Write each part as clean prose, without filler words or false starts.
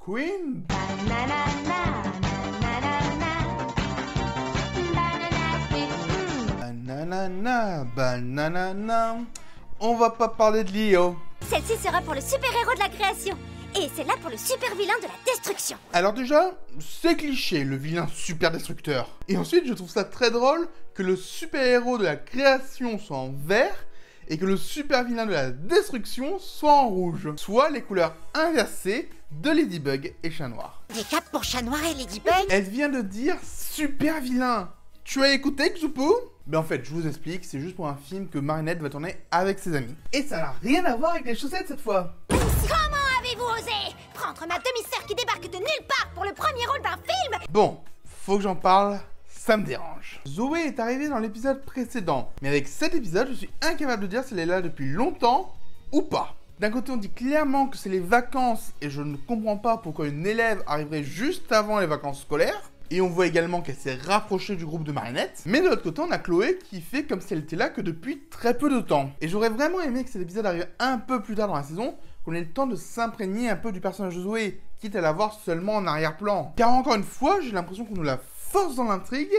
Queen. Banana, banana. On va pas parler de Leo. Celle-ci sera pour le super-héros de la création. Et celle-là pour le super-vilain de la destruction. Alors déjà, c'est cliché, le vilain super destructeur. Et ensuite, je trouve ça très drôle que le super-héros de la création soit en vert et que le super-vilain de la destruction soit en rouge. Soit les couleurs inversées de Ladybug et Chat Noir. Des capes pour Chat Noir et Ladybug? Elle vient de dire super-vilain. Tu as écouté, Xupo? Ben en fait, je vous explique, c'est juste pour un film que Marinette va tourner avec ses amis. Et ça n'a rien à voir avec les chaussettes cette fois. Comment avez-vous osé prendre ma demi-sœur qui débarque de nulle part pour le premier rôle d'un film? Bon, faut que j'en parle, ça me dérange. Zoé est arrivée dans l'épisode précédent, mais avec cet épisode, je suis incapable de dire si elle est là depuis longtemps ou pas. D'un côté, on dit clairement que c'est les vacances, et je ne comprends pas pourquoi une élève arriverait juste avant les vacances scolaires. Et on voit également qu'elle s'est rapprochée du groupe de Marinette. Mais de l'autre côté, on a Chloé qui fait comme si elle était là que depuis très peu de temps. Et j'aurais vraiment aimé que cet épisode arrive un peu plus tard dans la saison, qu'on ait le temps de s'imprégner un peu du personnage de Zoé, quitte à la voir seulement en arrière-plan. Car encore une fois, j'ai l'impression qu'on nous la force dans l'intrigue,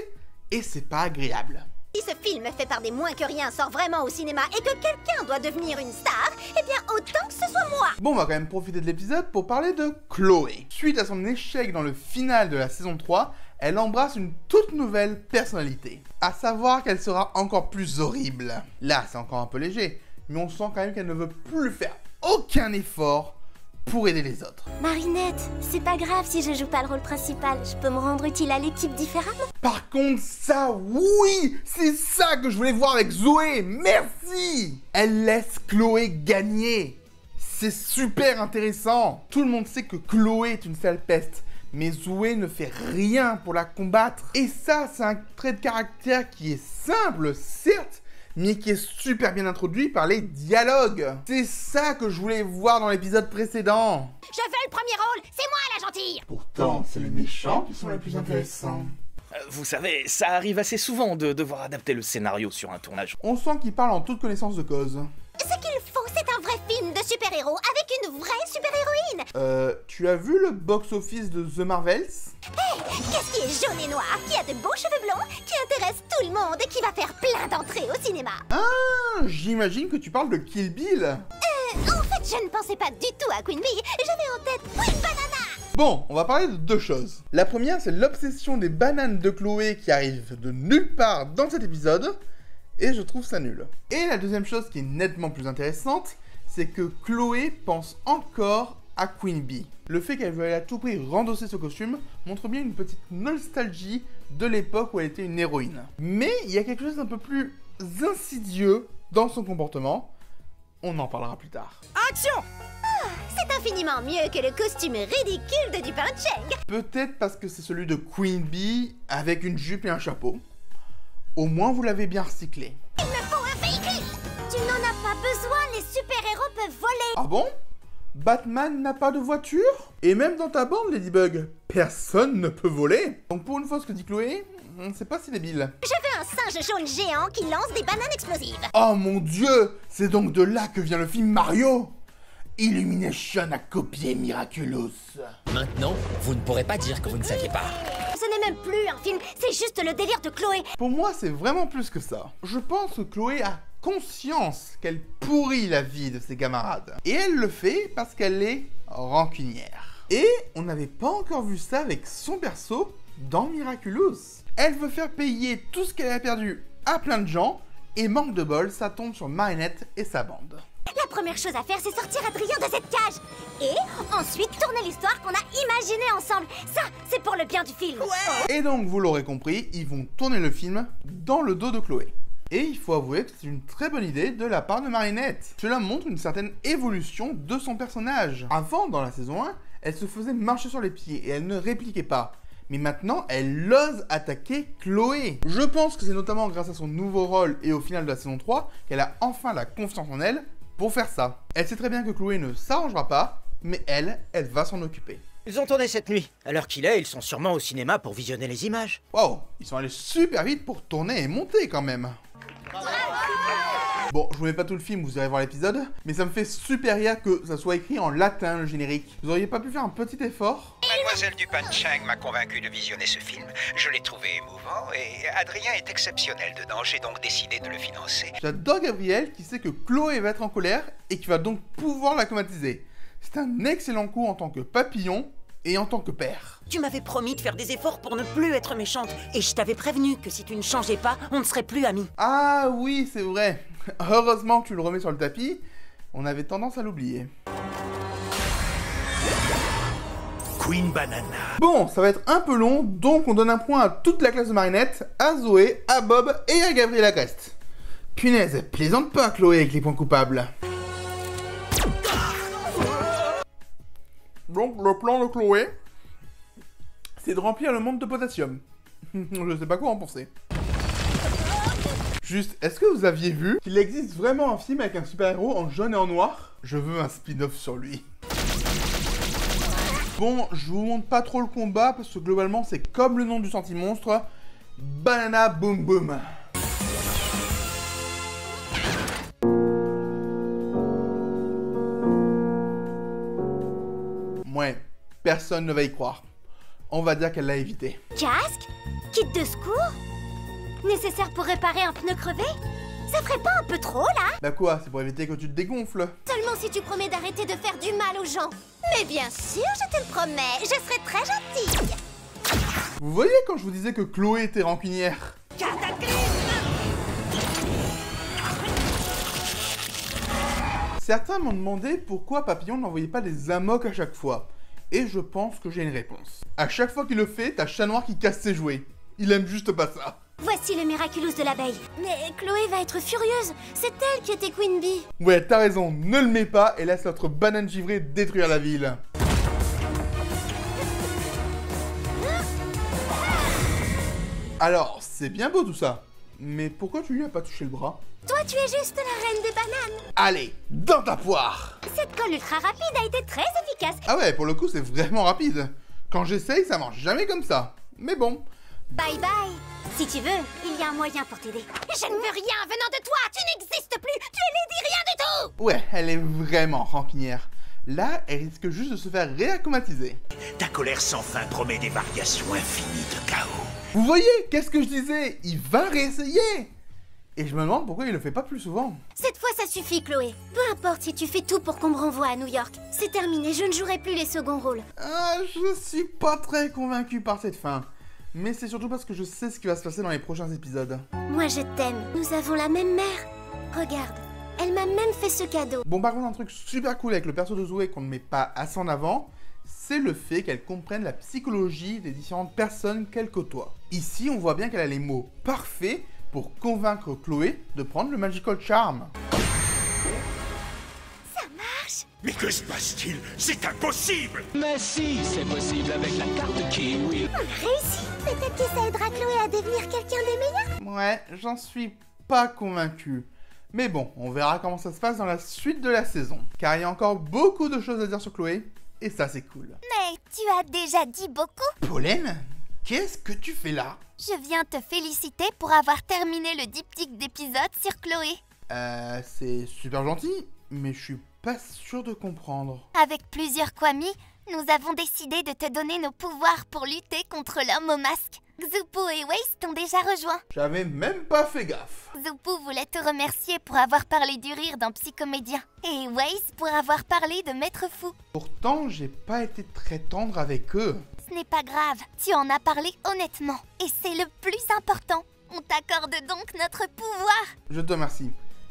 et c'est pas agréable. Si ce film fait par des moins que rien sort vraiment au cinéma et que quelqu'un doit devenir une star, eh bien autant que ce soit moi. Bon, on va quand même profiter de l'épisode pour parler de Chloé. Suite à son échec dans le final de la saison 3, elle embrasse une toute nouvelle personnalité. À savoir qu'elle sera encore plus horrible. Là, c'est encore un peu léger, mais on sent quand même qu'elle ne veut plus faire aucun effort pour aider les autres. Marinette, c'est pas grave si je joue pas le rôle principal, je peux me rendre utile à l'équipe différemment. Par contre, ça, oui, c'est ça que je voulais voir avec Zoé, merci. Elle laisse Chloé gagner. C'est super intéressant. Tout le monde sait que Chloé est une sale peste, mais Zoé ne fait rien pour la combattre. Et ça, c'est un trait de caractère qui est simple, certes, mais qui est super bien introduit par les dialogues. C'est ça que je voulais voir dans l'épisode précédent. Je veux le premier rôle, c'est moi la gentille. Pourtant, c'est les méchants qui sont les plus intéressants. Vous savez, ça arrive assez souvent de devoir adapter le scénario sur un tournage. On sent qu'il parle en toute connaissance de cause. Ce qu'il faut, c'est un vrai film de super-héros avec une vraie super-héroïne. Tu as vu le box-office de The Marvels? Qu'est-ce qui est jaune et noir, qui a de beaux cheveux blonds, qui intéresse tout le monde et qui va faire plein d'entrées au cinéma? Ah, j'imagine que tu parles de Kill Bill. En fait, je ne pensais pas du tout à Queen Bee, j'avais en tête Queen Banana. Bon, on va parler de deux choses. La première, c'est l'obsession des bananes de Chloé qui arrive de nulle part dans cet épisode, et je trouve ça nul. Et la deuxième chose qui est nettement plus intéressante, c'est que Chloé pense encore à Queen Bee. Le fait qu'elle veuille à tout prix rendosser ce costume montre bien une petite nostalgie de l'époque où elle était une héroïne. Mais il y a quelque chose d'un peu plus insidieux dans son comportement. On en parlera plus tard. Action! C'est infiniment mieux que le costume ridicule de Dupin Cheng. Peut-être parce que c'est celui de Queen Bee avec une jupe et un chapeau. Au moins vous l'avez bien recyclé. Il me faut un véhicule. Tu n'en as pas besoin, les super-héros peuvent voler. Ah bon? Batman n'a pas de voiture? Et même dans ta bande, Ladybug, personne ne peut voler. Donc pour une fois, ce que dit Chloé, c'est pas si débile. Je veux un singe jaune géant qui lance des bananes explosives. Oh mon dieu! C'est donc de là que vient le film Mario! Illumination a copié Miraculous. Maintenant, vous ne pourrez pas dire que vous ne saviez pas. Ce n'est même plus un film, c'est juste le délire de Chloé. Pour moi, c'est vraiment plus que ça. Je pense que Chloé a conscience qu'elle pourrit la vie de ses camarades. Et elle le fait parce qu'elle est rancunière. Et on n'avait pas encore vu ça avec son perso dans Miraculous. Elle veut faire payer tout ce qu'elle a perdu à plein de gens, et manque de bol, ça tombe sur Marinette et sa bande. La première chose à faire, c'est sortir Adrien de cette cage. Et ensuite tourner l'histoire qu'on a imaginée ensemble. Ça, c'est pour le bien du film. Et donc, vous l'aurez compris, ils vont tourner le film dans le dos de Chloé. Et il faut avouer que c'est une très bonne idée de la part de Marinette. Cela montre une certaine évolution de son personnage. Avant, dans la saison 1, elle se faisait marcher sur les pieds et elle ne répliquait pas. Mais maintenant, elle ose attaquer Chloé. Je pense que c'est notamment grâce à son nouveau rôle et au final de la saison 3 qu'elle a enfin la confiance en elle pour faire ça. Elle sait très bien que Chloé ne s'arrangera pas, mais elle va s'en occuper. Ils ont tourné cette nuit. À l'heure qu'il est, ils sont sûrement au cinéma pour visionner les images. Wow, ils sont allés super vite pour tourner et monter quand même. Bon, je vous mets pas tout le film, vous irez voir l'épisode, mais ça me fait super rire que ça soit écrit en latin le générique. Vous auriez pas pu faire un petit effort? Mademoiselle Dupan-Cheng m'a convaincu de visionner ce film. Je l'ai trouvé émouvant et Adrien est exceptionnel dedans. J'ai donc décidé de le financer. J'adore Gabriel qui sait que Chloé va être en colère et qui va donc pouvoir l'acclimatiser. C'est un excellent coup en tant que papillon et en tant que père. Tu m'avais promis de faire des efforts pour ne plus être méchante. Et je t'avais prévenu que si tu ne changeais pas, on ne serait plus amis. Ah oui, c'est vrai. Heureusement que tu le remets sur le tapis. On avait tendance à l'oublier. Queen Banana. Bon, ça va être un peu long, donc on donne un point à toute la classe de marionnettes, à Zoé, à Bob et à Gabriel Agreste. Punaise, elle plaisante pas Chloé avec les points coupables. Donc le plan de Chloé, c'est de remplir le monde de potassium. Je sais pas quoi en penser. Juste, est-ce que vous aviez vu qu'il existe vraiment un film avec un super-héros en jaune et en noir? Je veux un spin-off sur lui. Bon, je vous montre pas trop le combat parce que globalement c'est comme le nom du Sentimonstre, Banana Boom Boom. Ouais, personne ne va y croire. On va dire qu'elle l'a évité. Casque? Kit de secours? Nécessaire pour réparer un pneu crevé? Ça ferait pas un peu trop, là? Bah quoi, c'est pour éviter que tu te dégonfles. Seulement si tu promets d'arrêter de faire du mal aux gens. Mais bien sûr, je te le promets, je serai très gentille. Vous voyez quand je vous disais que Chloé était rancunière? Certains m'ont demandé pourquoi Papillon n'envoyait pas des amocs à chaque fois. Et je pense que j'ai une réponse. À chaque fois qu'il le fait, t'as Chat Noir qui casse ses jouets. Il aime juste pas ça. Voici le Miraculous de l'abeille. Mais Chloé va être furieuse. C'est elle qui était Queen Bee. Ouais, t'as raison, ne le mets pas et laisse notre banane givrée détruire la ville. Alors, c'est bien beau tout ça. Mais pourquoi tu lui as pas touché le bras? Toi, tu es juste la reine des bananes. Allez, dans ta poire! Cette colle ultra rapide a été très efficace. Ah ouais, pour le coup, c'est vraiment rapide. Quand j'essaye, ça marche jamais comme ça. Mais bon. Bye bye. Si tu veux, il y a un moyen pour t'aider. Je ne veux rien venant de toi. Tu n'existes plus. Tu es Lady Rien du tout. Ouais, elle est vraiment rancunière. Là, elle risque juste de se faire réacclimatiser. Ta colère sans fin promet des variations infinies de chaos. Vous voyez, qu'est-ce que je disais? Il va réessayer. Et je me demande pourquoi il le fait pas plus souvent. Cette fois, ça suffit, Chloé. Peu importe si tu fais tout pour qu'on me renvoie à New York. C'est terminé, je ne jouerai plus les seconds rôles. Ah, je suis pas très convaincu par cette fin. Mais c'est surtout parce que je sais ce qui va se passer dans les prochains épisodes. Moi, je t'aime. Nous avons la même mère. Regarde, elle m'a même fait ce cadeau. Bon, par contre, un truc super cool avec le perso de Zoé qu'on ne met pas assez en avant, c'est le fait qu'elle comprenne la psychologie des différentes personnes qu'elle côtoie. Ici, on voit bien qu'elle a les mots parfaits pour convaincre Chloé de prendre le Magical Charm. Ça marche. Mais que se passe-t-il? C'est impossible! Mais si, c'est possible avec la carte Kiwi. On a réussi. Peut-être que ça aidera Chloé à devenir quelqu'un de meilleur. Ouais, j'en suis pas convaincu. Mais bon, on verra comment ça se passe dans la suite de la saison. Car il y a encore beaucoup de choses à dire sur Chloé, et ça c'est cool. Mais tu as déjà dit beaucoup. Pollen, qu'est-ce que tu fais là? Je viens te féliciter pour avoir terminé le diptyque d'épisodes sur Chloé. C'est super gentil, mais je suis pas sûr de comprendre. Avec plusieurs Kwami, nous avons décidé de te donner nos pouvoirs pour lutter contre l'homme au masque. Zupu et Waze t'ont déjà rejoint. J'avais même pas fait gaffe. Zupu voulait te remercier pour avoir parlé du rire dans Psychomédien. Et Waze pour avoir parlé de Maître Fou. Pourtant, j'ai pas été très tendre avec eux. Ce n'est pas grave, tu en as parlé honnêtement. Et c'est le plus important. On t'accorde donc notre pouvoir. Je te remercie.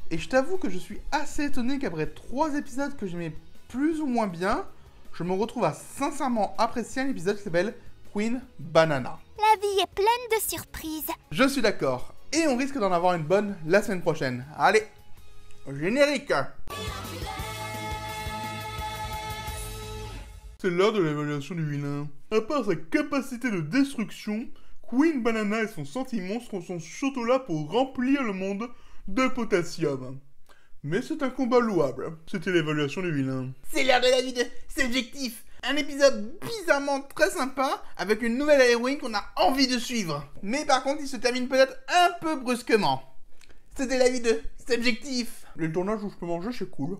Et je t'avoue que je suis assez étonné qu'après 3 épisodes que j'aimais plus ou moins bien, je me retrouve à sincèrement apprécier un épisode qui s'appelle Queen Banana. La vie est pleine de surprises. Je suis d'accord. Et on risque d'en avoir une bonne la semaine prochaine. Allez, générique. C'est l'heure de l'évaluation du vilain. À part sa capacité de destruction, Queen Banana et son Sentimonstre sont surtout là pour remplir le monde de potassium. Mais c'est un combat louable. C'était l'évaluation du vilain. C'est l'heure de la vie de Subjectif. Un épisode bizarrement très sympa, avec une nouvelle héroïne qu'on a envie de suivre. Mais par contre, il se termine peut-être un peu brusquement. C'était la vie de Subjectif. Le tournage où je peux manger, c'est cool.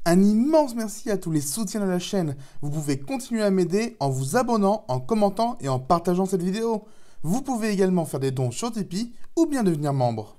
Un immense merci à tous les soutiens de la chaîne. Vous pouvez continuer à m'aider en vous abonnant, en commentant et en partageant cette vidéo. Vous pouvez également faire des dons sur Tipeee ou bien devenir membre.